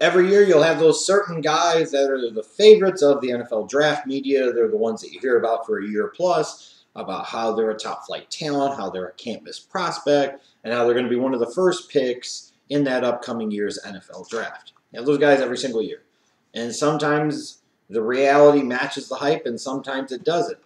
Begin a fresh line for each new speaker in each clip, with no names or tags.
Every year you'll have those certain guys that are the favorites of the NFL draft media. They're the ones that you hear about for a year plus, about how they're a top flight talent, how they're a can't miss prospect, and how they're going to be one of the first picks in that upcoming year's NFL draft. You have those guys every single year. And sometimes the reality matches the hype and sometimes it doesn't.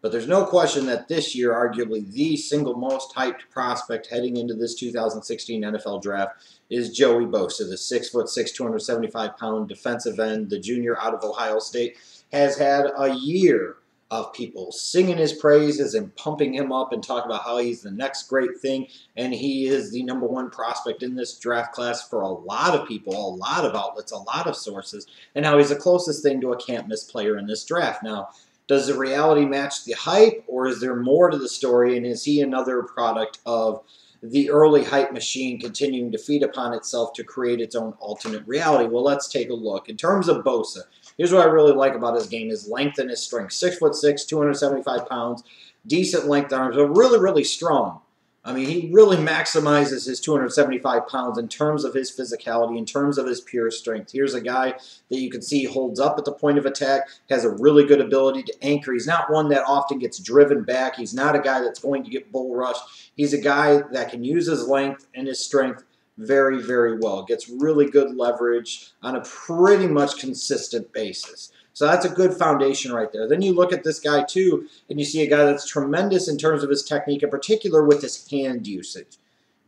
But there's no question that this year, arguably the single most hyped prospect heading into this 2016 NFL draft is Joey Bosa, the 6'6", 275-pound defensive end, the junior out of Ohio State, has had a year of people singing his praises and pumping him up and talking about how he's the next great thing, and he is the #1 prospect in this draft class for a lot of people, a lot of outlets, a lot of sources, and how he's the closest thing to a can't-miss player in this draft. Now, does the reality match the hype, or is there more to the story, and is he another product of the early hype machine continuing to feed upon itself to create its own alternate reality? Well, let's take a look. In terms of Bosa, here's what I really like about his game, his length and his strength. 6'6", 275 pounds, decent length arms, but really, really strong. I mean, he really maximizes his 275 pounds in terms of his physicality, in terms of his pure strength. Here's a guy that you can see holds up at the point of attack, has a really good ability to anchor. He's not one that often gets driven back. He's not a guy that's going to get bull rushed. He's a guy that can use his length and his strength very, very well. Gets really good leverage on a pretty much consistent basis. So that's a good foundation right there. Then you look at this guy too, and you see a guy that's tremendous in terms of his technique, in particular with his hand usage.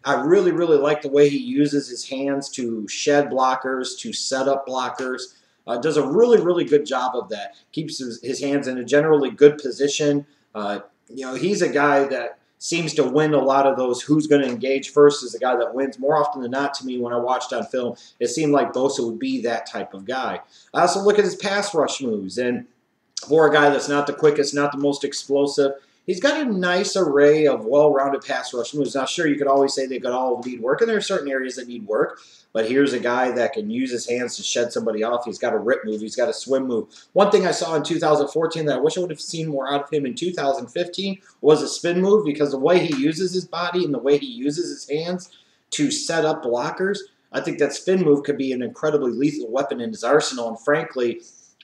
I really, really like the way he uses his hands to shed blockers, to set up blockers. Does a really, really good job of that. Keeps his hands in a generally good position. He's a guy that seems to win a lot of those who's going to engage first is the guy that wins. More often than not, to me, when I watched on film, it seemed like Bosa would be that type of guy. I also look at his pass rush moves, and for a guy that's not the quickest, not the most explosive, he's got a nice array of well-rounded pass rush moves. Now, sure, you could always say they could all need work, and there are certain areas that need work, but here's a guy that can use his hands to shed somebody off. He's got a rip move. He's got a swim move. One thing I saw in 2014 that I wish I would have seen more out of him in 2015 was a spin move, because the way he uses his body and the way he uses his hands to set up blockers, I think that spin move could be an incredibly lethal weapon in his arsenal. And frankly,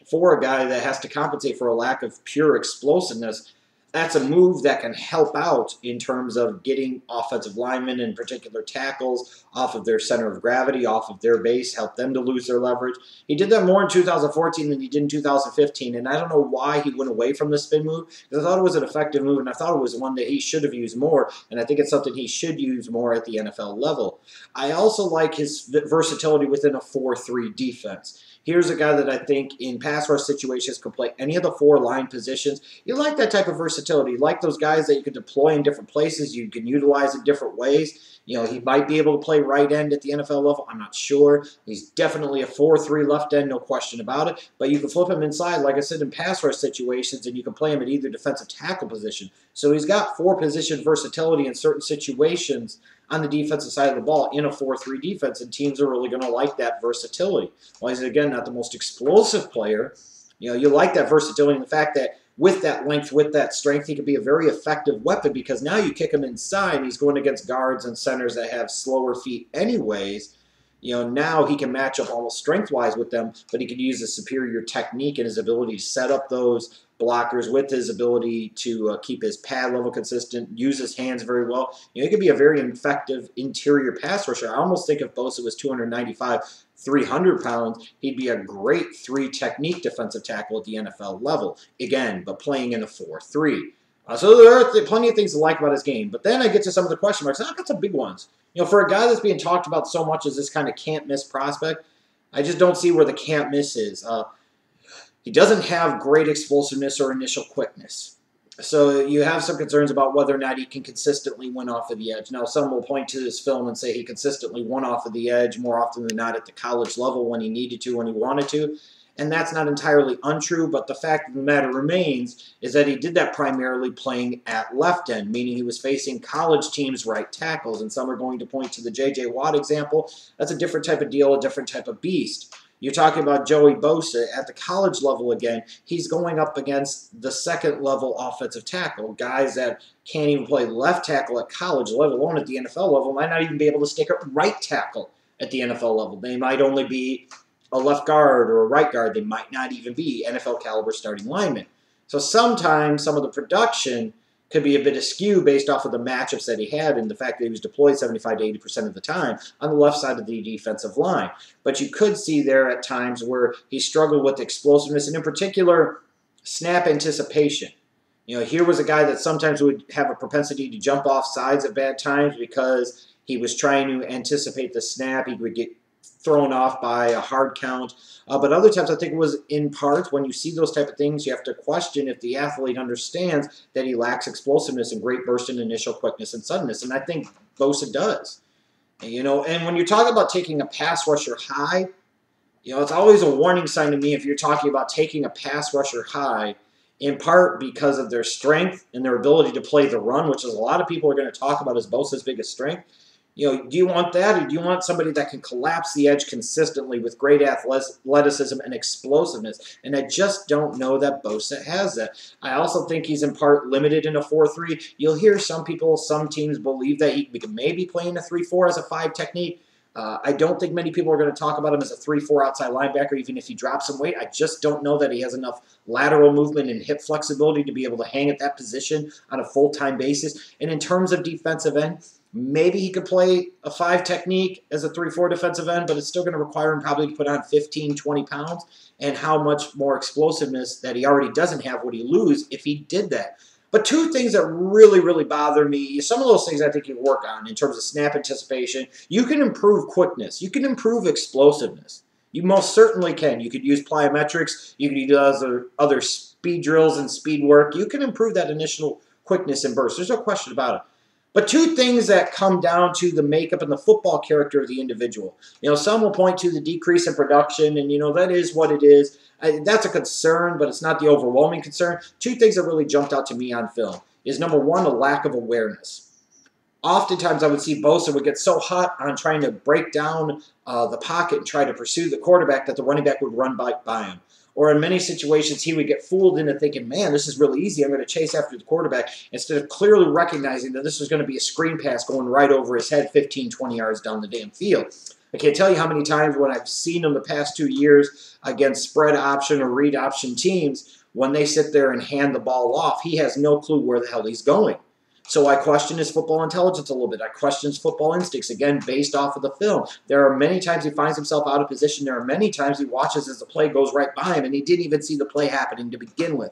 for a guy that has to compensate for a lack of pure explosiveness, that's a move that can help out in terms of getting offensive linemen, in particular tackles, off of their center of gravity, off of their base, help them to lose their leverage. He did that more in 2014 than he did in 2015, and I don't know why he went away from the spin move, because I thought it was an effective move, and I thought it was one that he should have used more, and I think it's something he should use more at the NFL level. I also like his versatility within a 4-3 defense. Here's a guy that I think in pass rush situations can play any of the 4 line positions. You like that type of versatility. You like those guys that you can deploy in different places. You can utilize in different ways. He might be able to play right end at the NFL level. I'm not sure. He's definitely a 4-3 left end, no question about it. But you can flip him inside, like I said, in pass rush situations, and you can play him at either defensive tackle position. So he's got 4-position versatility in certain situations on the defensive side of the ball in a 4-3 defense, and teams are really going to like that versatility. While he's, again, not the most explosive player, you like that versatility and the fact that with that length, with that strength, he could be a very effective weapon, because now you kick him inside, and he's going against guards and centers that have slower feet anyways. Now he can match up almost strength-wise with them, but he can use his superior technique and his ability to set up those blockers with his ability to keep his pad level consistent, use his hands very well. He could be a very effective interior pass rusher. I almost think if Bosa was 295, 300 pounds, he'd be a great 3-technique defensive tackle at the NFL level. Again, but playing in a 4-3. So there are plenty of things to like about his game. But then I get to some of the question marks. I've got some big ones. For a guy that's being talked about so much as this kind of can't-miss prospect, I just don't see where the can't-miss is. He doesn't have great explosiveness or initial quickness. So you have some concerns about whether or not he can consistently win off of the edge. Now, some will point to this film and say he consistently won off of the edge more often than not at the college level when he needed to, when he wanted to. And that's not entirely untrue, but the fact of the matter remains is that he did that primarily playing at left end, meaning he was facing college teams' right tackles, and some are going to point to the J.J. Watt example. That's a different type of deal, a different type of beast. You're talking about Joey Bosa at the college level again. He's going up against the second-level offensive tackle, guys that can't even play left tackle at college, let alone at the NFL level, might not even be able to stick at right tackle at the NFL level. They might only be a left guard or a right guard. They might not even be NFL caliber starting linemen. So sometimes some of the production could be a bit askew based off of the matchups that he had and the fact that he was deployed 75 to 80% of the time on the left side of the defensive line. But you could see there at times where he struggled with explosiveness and in particular snap anticipation. You know, here was a guy that sometimes would have a propensity to jump off sides at bad times because he was trying to anticipate the snap. He would get thrown off by a hard count. But other times I think it was in part when you see those type of things, you have to question if the athlete understands that he lacks explosiveness and great burst and initial quickness and suddenness. And I think Bosa does. You know, and when you're talking about taking a pass rusher high, you know, it's always a warning sign to me if you're talking about taking a pass rusher high, in part because of their strength and their ability to play the run, which is a lot of people are going to talk about as Bosa's biggest strength. You know, do you want that, or do you want somebody that can collapse the edge consistently with great athleticism and explosiveness? And I just don't know that Bosa has that. I also think he's in part limited in a 4-3. You'll hear some people, some teams believe that he could maybe play in a 3-4 as a 5 technique. I don't think many people are going to talk about him as a 3-4 outside linebacker, even if he drops some weight. I just don't know that he has enough lateral movement and hip flexibility to be able to hang at that position on a full-time basis. And in terms of defensive end, maybe he could play a 5 technique as a 3-4 defensive end, but it's still going to require him probably to put on 15, 20 pounds. And how much more explosiveness that he already doesn't have would he lose if he did that? But two things that really, really bother me, some of those things I think you work on in terms of snap anticipation. You can improve quickness. You can improve explosiveness. You most certainly can. You could use plyometrics. You could use other speed drills and speed work. You can improve that initial quickness and burst. There's no question about it. But two things that come down to the makeup and the football character of the individual. You know, some will point to the decrease in production, and, you know, that is what it is. That's a concern, but it's not the overwhelming concern. Two things that really jumped out to me on film is, number one, a lack of awareness. Oftentimes I would see Bosa would get so hot on trying to break down the pocket and try to pursue the quarterback that the running back would run by him. Or in many situations, he would get fooled into thinking, man, this is really easy. I'm going to chase after the quarterback, instead of clearly recognizing that this was going to be a screen pass going right over his head 15, 20 yards down the damn field. I can't tell you how many times when I've seen him the past 2 years against spread option or read option teams, when they sit there and hand the ball off, he has no clue where the hell he's going. So I question his football intelligence a little bit. I question his football instincts, again, based off of the film. There are many times he finds himself out of position. There are many times he watches as the play goes right by him, and he didn't even see the play happening to begin with.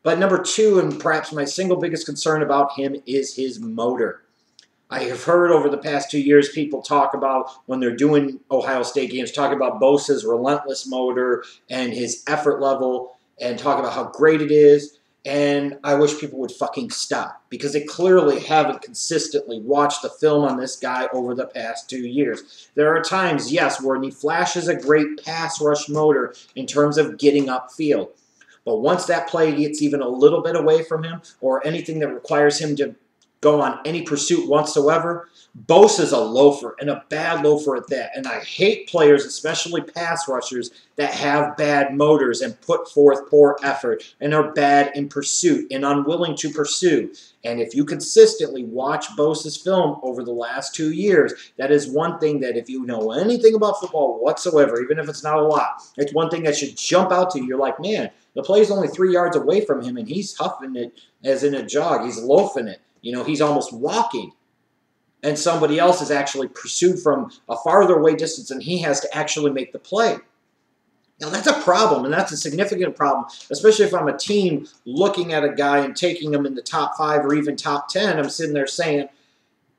But number two, and perhaps my single biggest concern about him, is his motor. I have heard over the past 2 years people talk about, when they're doing Ohio State games, talk about Bosa's relentless motor and his effort level and talk about how great it is. And I wish people would fucking stop, because they clearly haven't consistently watched the film on this guy over the past 2 years. There are times, yes, where he flashes a great pass rush motor in terms of getting upfield. But once that play gets even a little bit away from him, or anything that requires him to go on any pursuit whatsoever, Bosa's a loafer, and a bad loafer at that. And I hate players, especially pass rushers, that have bad motors and put forth poor effort and are bad in pursuit and unwilling to pursue. And if you consistently watch Bosa's film over the last 2 years, that is one thing that, if you know anything about football whatsoever, even if it's not a lot, it's one thing that should jump out to you. You're like, man, the play's only 3 yards away from him, and he's huffing it as in a jog. He's loafing it. You know, he's almost walking. And somebody else is actually pursued from a farther away distance, and he has to actually make the play. Now, that's a problem, and that's a significant problem, especially if I'm a team looking at a guy and taking him in the top 5 or even top 10. I'm sitting there saying,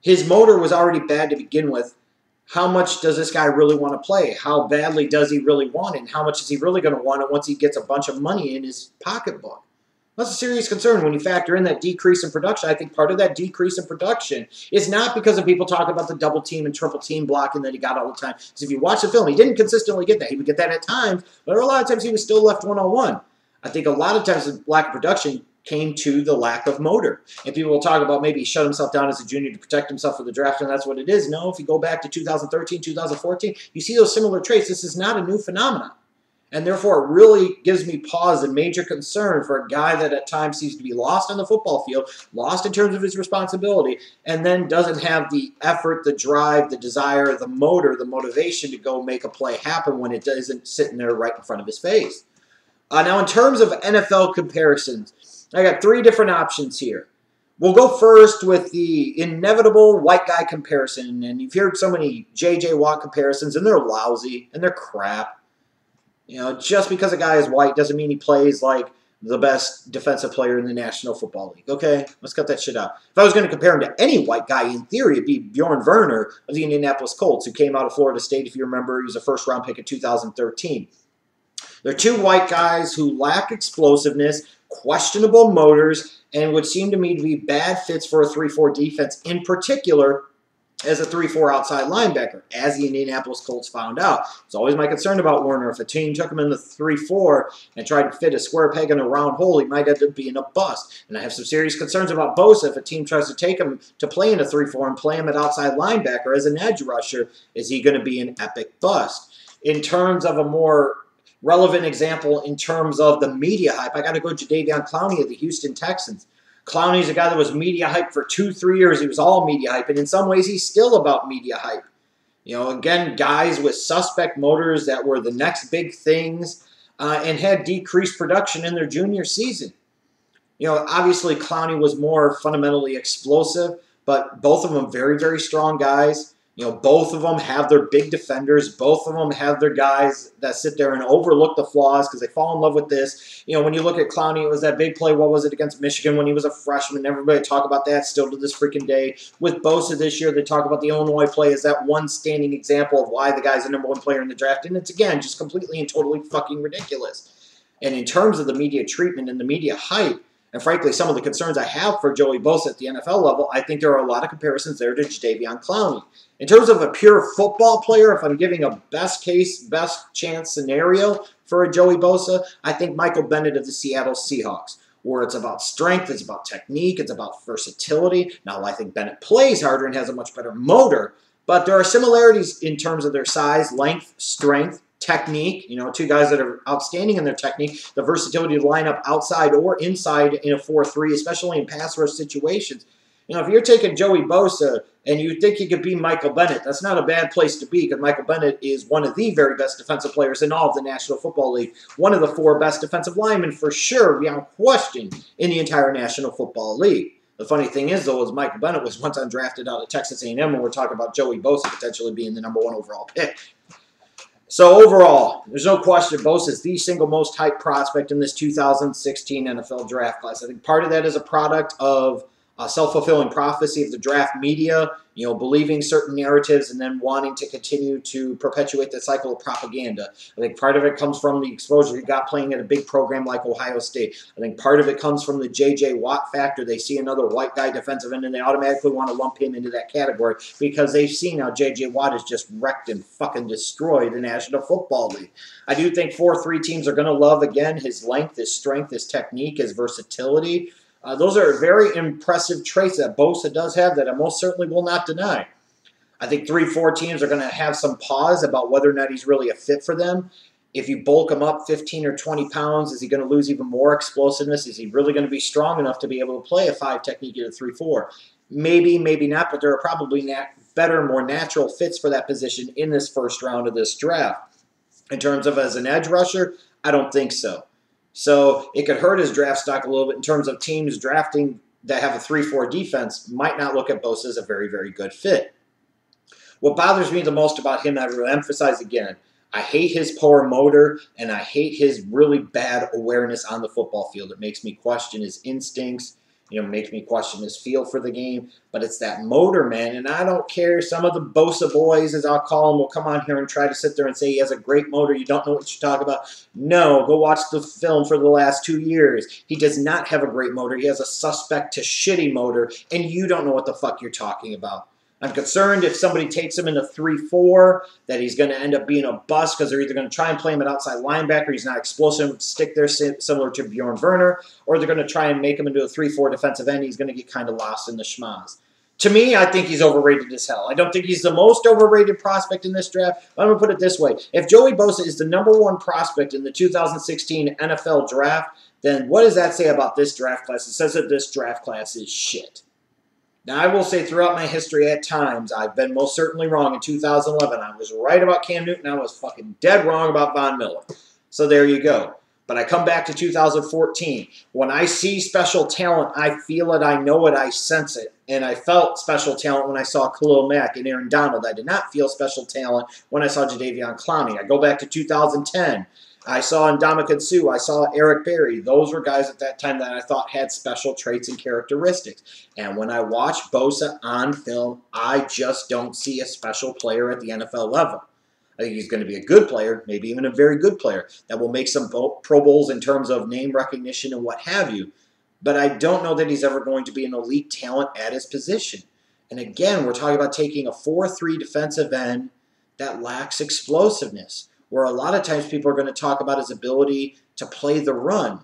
his motor was already bad to begin with. How much does this guy really want to play? How badly does he really want it? And how much is he really going to want it once he gets a bunch of money in his pocketbook? That's a serious concern when you factor in that decrease in production. I think part of that decrease in production is not because of people talking about the double team and triple team blocking that he got all the time. Because if you watch the film, he didn't consistently get that. He would get that at times, but a lot of times he was still left one-on-one. I think a lot of times the lack of production came to the lack of motor. And people will talk about maybe he shut himself down as a junior to protect himself for the draft, and that's what it is. No, if you go back to 2013, 2014, you see those similar traits. This is not a new phenomenon. And therefore, it really gives me pause and major concern for a guy that at times seems to be lost on the football field, lost in terms of his responsibility, and then doesn't have the effort, the drive, the desire, the motor, the motivation to go make a play happen when it isn't sitting there right in front of his face. Now, in terms of NFL comparisons, I got 3 different options here. We'll go first with the inevitable white guy comparison, and you've heard so many J.J. Watt comparisons, and they're lousy, and they're crap. You know, just because a guy is white doesn't mean he plays like the best defensive player in the National Football League. Okay, let's cut that shit out. If I was going to compare him to any white guy, in theory, it'd be Bjorn Werner of the Indianapolis Colts, who came out of Florida State. If you remember, he was a first-round pick in 2013. They're 2 white guys who lack explosiveness, questionable motors, and would seem to me to be bad fits for a 3-4 defense, in particular as a 3-4 outside linebacker, as the Indianapolis Colts found out. It's always my concern about Werner. If a team took him in the 3-4 and tried to fit a square peg in a round hole, he might end up being a bust. And I have some serious concerns about Bosa. If a team tries to take him to play in a 3-4 and play him at outside linebacker as an edge rusher, is he going to be an epic bust? In terms of a more relevant example, in terms of the media hype, I got to go Jadeveon Clowney of the Houston Texans. Clowney's a guy that was media hype for 2-3 years. He was all media hype, and in some ways he's still about media hype. You know, again, guys with suspect motors that were the next big things and had decreased production in their junior season. You know, obviously Clowney was more fundamentally explosive, but both of them very, very strong guys. You know, both of them have their big defenders. Both of them have their guys that sit there and overlook the flaws because they fall in love with this. You know, when you look at Clowney, it was that big play, what was it, against Michigan when he was a freshman. Everybody talk about that still to this freaking day. With Bosa this year, they talk about the Illinois play as that one standing example of why the guy's the #1 player in the draft. And it's, again, just completely and totally fucking ridiculous. And in terms of the media treatment and the media hype, and frankly, some of the concerns I have for Joey Bosa at the NFL level, I think there are a lot of comparisons there to Jadeveon Clowney. In terms of a pure football player, if I'm giving a best case, best chance scenario for a Joey Bosa, I think Michael Bennett of the Seattle Seahawks, where it's about strength, it's about technique, it's about versatility. Now, I think Bennett plays harder and has a much better motor, but there are similarities in terms of their size, length, strength, technique. You know, 2 guys that are outstanding in their technique, the versatility to line up outside or inside in a 4-3, especially in pass rush situations. You know, if you're taking Joey Bosa and you think he could be Michael Bennett, that's not a bad place to be because Michael Bennett is one of the very best defensive players in all of the National Football League. One of the 4 best defensive linemen for sure, beyond question, in the entire National Football League. The funny thing is, though, is Michael Bennett was once undrafted out of Texas A&M, and we're talking about Joey Bosa potentially being the #1 overall pick. So overall, there's no question Bosa is the single most hyped prospect in this 2016 NFL draft class. I think part of that is a product of self-fulfilling prophecy of the draft media, you know, believing certain narratives and then wanting to continue to perpetuate the cycle of propaganda. I think part of it comes from the exposure he got playing at a big program like Ohio State. I think part of it comes from the J.J. Watt factor. They see another white guy defensive end and they automatically want to lump him into that category because they've seen how J.J. Watt has just wrecked and fucking destroyed the National Football League. I do think 4-3 teams are going to love, again, his length, his strength, his technique, his versatility. Those are very impressive traits that Bosa does have that I most certainly will not deny. I think 3-4 teams are going to have some pause about whether or not he's really a fit for them. If you bulk him up 15 or 20 pounds, is he going to lose even more explosiveness? Is he really going to be strong enough to be able to play a 5 technique at a 3-4? Maybe, maybe not, but there are probably better, more natural fits for that position in this first round of this draft. In terms of as an edge rusher, I don't think so. So it could hurt his draft stock a little bit in terms of teams drafting that have a 3-4 defense might not look at Bosa as a very, very good fit. What bothers me the most about him, I will emphasize again, I hate his poor motor and I hate his really bad awareness on the football field. It makes me question his instincts. You know, makes me question his feel for the game. But it's that motor, man. And I don't care. Some of the Bosa boys, as I'll call them, will come on here and try to sit there and say he has a great motor. You don't know what you're talking about. No, go watch the film for the last 2 years. He does not have a great motor. He has a suspect to shitty motor. And you don't know what the fuck you're talking about. I'm concerned if somebody takes him in a 3-4 that he's going to end up being a bust because they're either going to try and play him at outside linebacker, he's not explosive, stick there similar to Bjorn Werner, or they're going to try and make him into a 3-4 defensive end, he's going to get kind of lost in the schmaz. To me, I think he's overrated as hell. I don't think he's the most overrated prospect in this draft. I'm going to put it this way. If Joey Bosa is the #1 prospect in the 2016 NFL draft, then what does that say about this draft class? It says that this draft class is shit. Now, I will say throughout my history at times, I've been most certainly wrong. In 2011, I was right about Cam Newton. I was fucking dead wrong about Von Miller. So there you go. But I come back to 2014. When I see special talent, I feel it, I know it, I sense it. And I felt special talent when I saw Khalil Mack and Aaron Donald. I did not feel special talent when I saw Jadeveon Clowney. I go back to 2010. I saw Ndamukong Suh. I saw Eric Berry. Those were guys at that time that I thought had special traits and characteristics. And when I watch Bosa on film, I just don't see a special player at the NFL level. I think he's going to be a good player, maybe even a very good player, that will make some Pro Bowls in terms of name recognition and what have you. But I don't know that he's ever going to be an elite talent at his position. And again, we're talking about taking a 4-3 defensive end that lacks explosiveness, where a lot of times people are going to talk about his ability to play the run.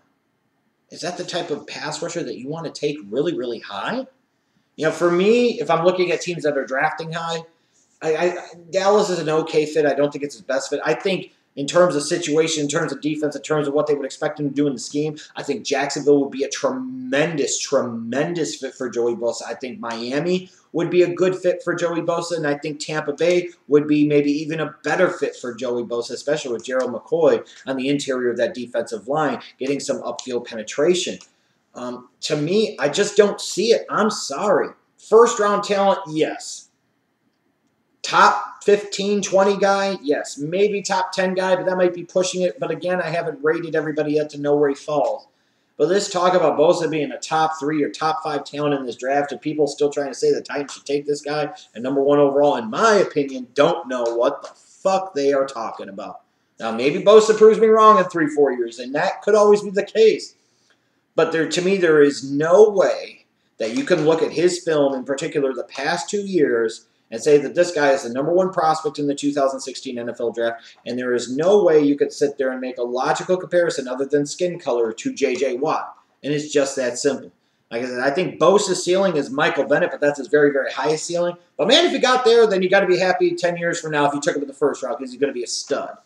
Is that the type of pass rusher that you want to take really, really high? You know, for me, if I'm looking at teams that are drafting high, Dallas is an okay fit. I don't think it's his best fit. I think in terms of situation, in terms of defense, in terms of what they would expect him to do in the scheme, I think Jacksonville would be a tremendous, tremendous fit for Joey Bosa. I think Miami would be a good fit for Joey Bosa, and I think Tampa Bay would be maybe even a better fit for Joey Bosa, especially with Gerald McCoy on the interior of that defensive line, getting some upfield penetration. To me, I just don't see it. I'm sorry. First-round talent, yes. Top 15, 20 guy, yes. Maybe top 10 guy, but that might be pushing it. But again, I haven't rated everybody yet to know where he falls. But let's talk about Bosa being a top 3 or top 5 talent in this draft, and people still trying to say the Titans should take this guy at #1 overall, in my opinion, don't know what the fuck they are talking about. Now, maybe Bosa proves me wrong in 3-4 years, and that could always be the case. But to me, there is no way that you can look at his film, in particular the past 2 years, and say that this guy is the #1 prospect in the 2016 NFL draft, and there is no way you could sit there and make a logical comparison other than skin color to J.J. Watt. And it's just that simple. Like I said, I think Bosa's ceiling is Michael Bennett, but that's his very, very highest ceiling. But man, if you got there, then you got to be happy 10 years from now if you took him in the first round, because he's going to be a stud.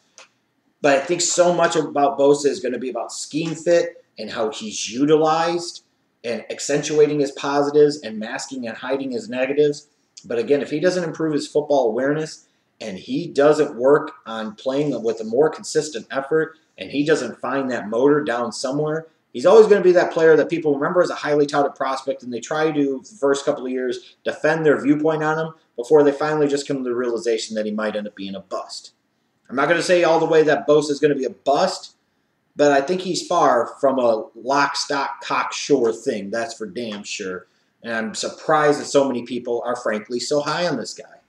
But I think so much about Bosa is going to be about scheme fit and how he's utilized and accentuating his positives and masking and hiding his negatives. But again, if he doesn't improve his football awareness and he doesn't work on playing with a more consistent effort and he doesn't find that motor down somewhere, he's always going to be that player that people remember as a highly touted prospect, and they try to, the first couple of years, defend their viewpoint on him before they finally just come to the realization that he might end up being a bust. I'm not going to say all the way that Bosa is going to be a bust, but I think he's far from a lock, stock, cock, sure thing. That's for damn sure. And I'm surprised that so many people are frankly so high on this guy.